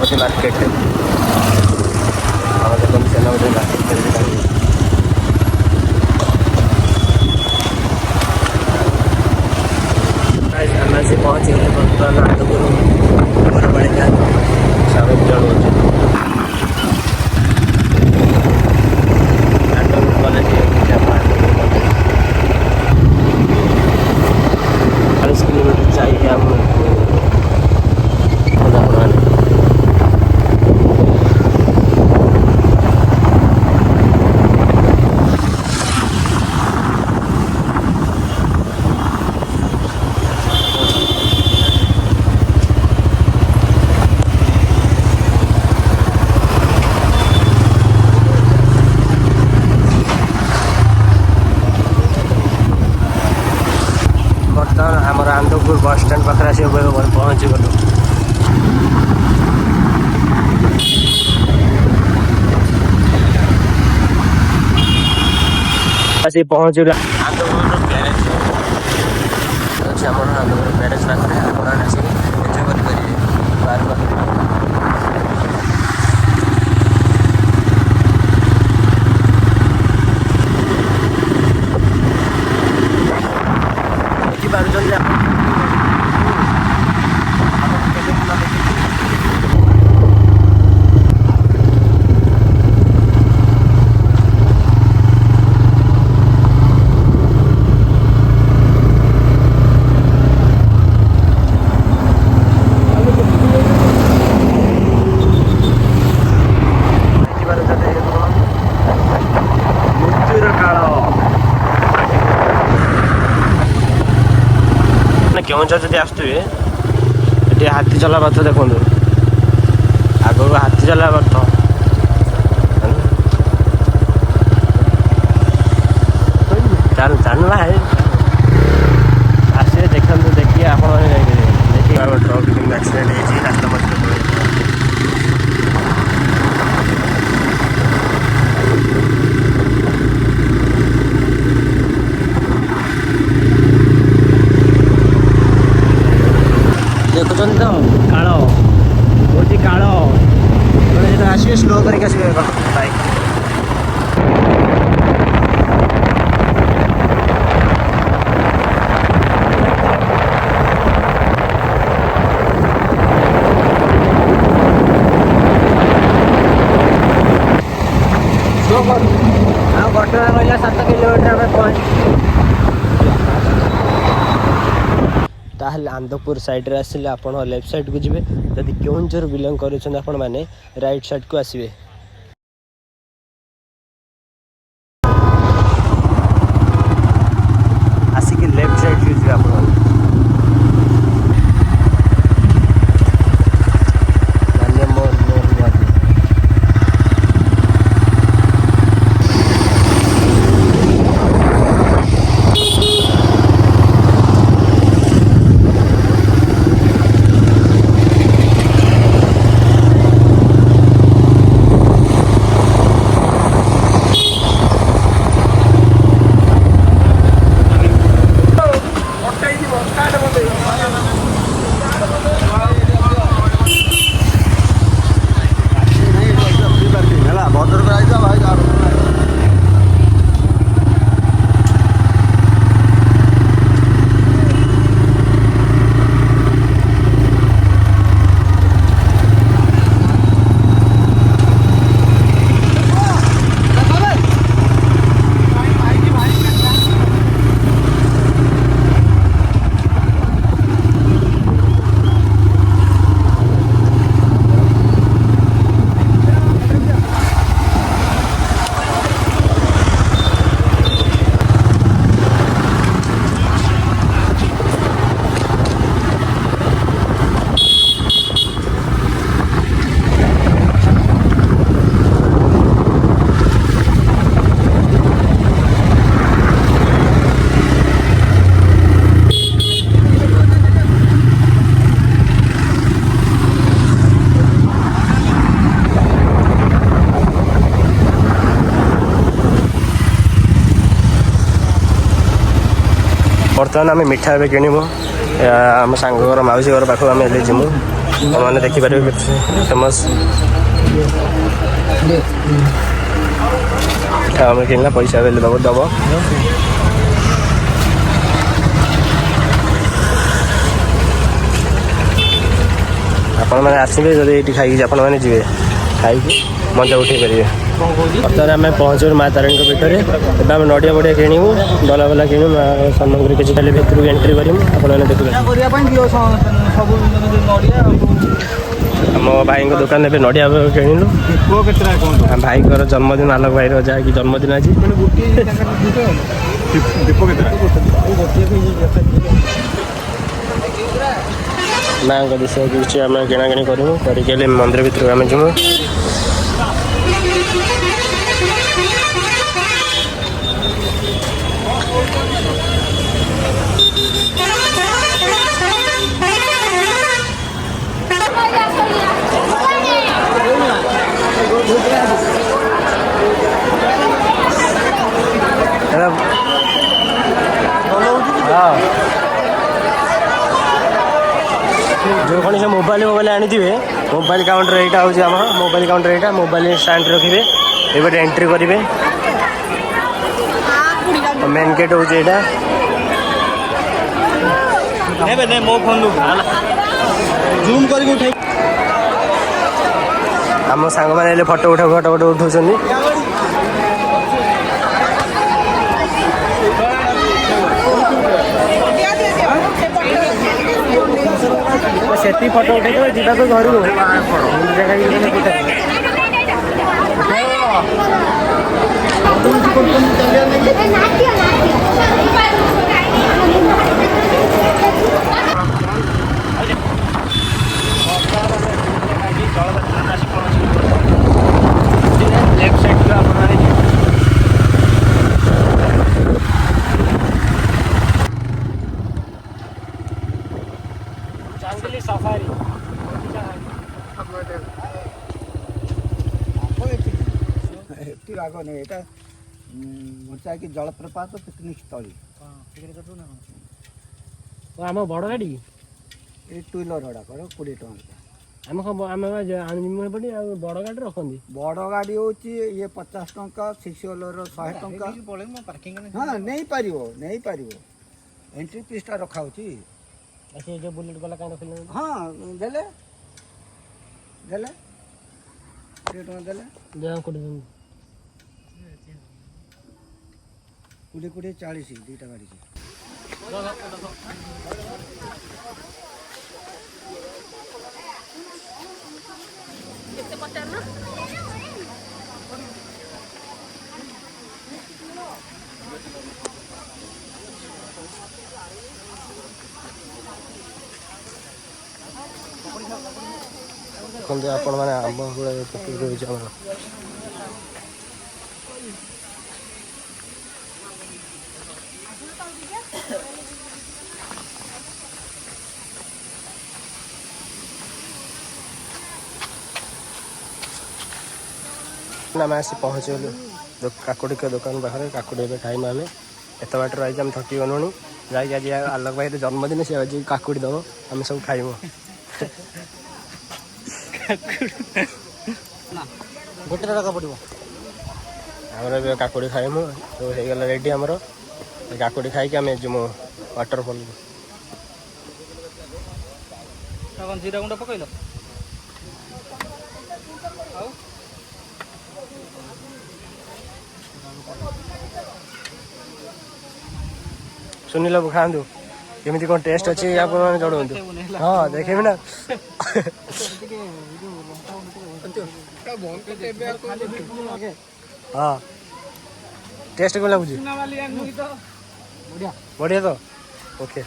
सेनापति मार्केट सेनापति मार्केट आम से पहुँची गले बर्तमान आनंदपुर घर बाड़िका सामने जल आनंदपुर कॉलेज 40 किलोमीटर चाहिए हमको आमर आनंदपुर बस स्टैंड पाखे आस पहुँची गलु आसी पहुँच आनंदपुर ब्यारेज अच्छे आम आनंदपुर ब्यारेज पाखे आप आसिक एंजय करेंगे केवंझर जब आसुवे ये हाथी चला पथ देखो आगु हाथी चला पथ चल चलना है आसे देखते देखिए आप देखिए ट्रक एक्सीडेंट हो रास्ता मध्य देखुन तो काल बहुत काल आसवे स्लो करके आसवे बाइक गोटे रहा 7 किलोमीटर में पहुँच ताहले आनंदपुर साइड रे आसिले आपण लेफ्ट साइड को जिवे जदि केवंझर बिलोंग करूछन आपण माने राइट साइड को आसीबे आसिके लेफ्ट साइड को जिवे आपण बर्तमान आम मिठा ए किणव आम सांग घर मौसी घर पाख आम जीमु मैंने देखिपारे फेमस आम किणला पैसा बेले दब दब आपण मैंने आसबे जब ये खाई आपण मैंने जी खाई मजा उठे पारे बर्तमान आम पहुँचू माँ तारिणी पीठर एवं आम नड़िया बढ़िया किणु डला बला किणु सामग्री किसी खाली भितर एंट्री करूँ आपने देखिए आम भाई दुकान में नड़िया किणु भाई जन्मदिन आलोक भाई जहाँकि जन्मदिन आज माँ का विषय किसी आम किणाकिणी करूँ करके मंदिर भर आम जीमु जो कौन से मोबाइल आनी मोबाइल काउंटर यहाँ हूँ आम मोबाइल काउंटर यहाँ मोबाइल स्टैंड रखिए ये एंट्री करेंगे मेन गेट हूँ यहाँ मो फोन जूम कर आम सांग मैंने फोटो उठाऊ सेठी फोटो उठे जीवा तो घर लेफ्ट साइड सफारी आग नहीं यहाँ कि जलप्रपात पिकनिक स्थली आम बड़ गाड़ी ये टू व्हीलर गुड़ाक 20 टका आम पड़े बड़ गाड़ी रखती बड़ गाड़ी हूँ ये 50 टका 6 व्हीलर 100 टका हाँ नहीं पार एंट्री पीसटा रखा अच्छे जो बुलेट वाला कहीं रखिले हाँ देले देले 20 टका देले दे कोड़े 40 दुईटा गाड़ी देखते आपण मैंने आम गुड़ा आम आसी पहुँचलु काकुड़ी के दुकान पाखे काकुड़ी ए खाइम आम एत बाट रही आम थकी गलुणी जाकि आज आलोक भाई जन्मदिन सी आज काकुड़ी दब आम सब खाइमु गोटे टका पड़ो आमर काकुड़ी खाइमु सब हो गला रेडी आमर काकुड़ी खाई आम जीमु वाटरफॉल जीरा गुंड पकईल सुनिल खातु केमी कौन टेस्ट अच्छी आप जनातु हाँ देखे ना हाँ टेस्ट कौन लगुच बढ़िया तो ओके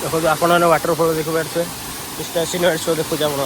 देखो आपण मैंने वाटरफॉल देख पारे कृष्णा सिनेमा शो देखुचे आपण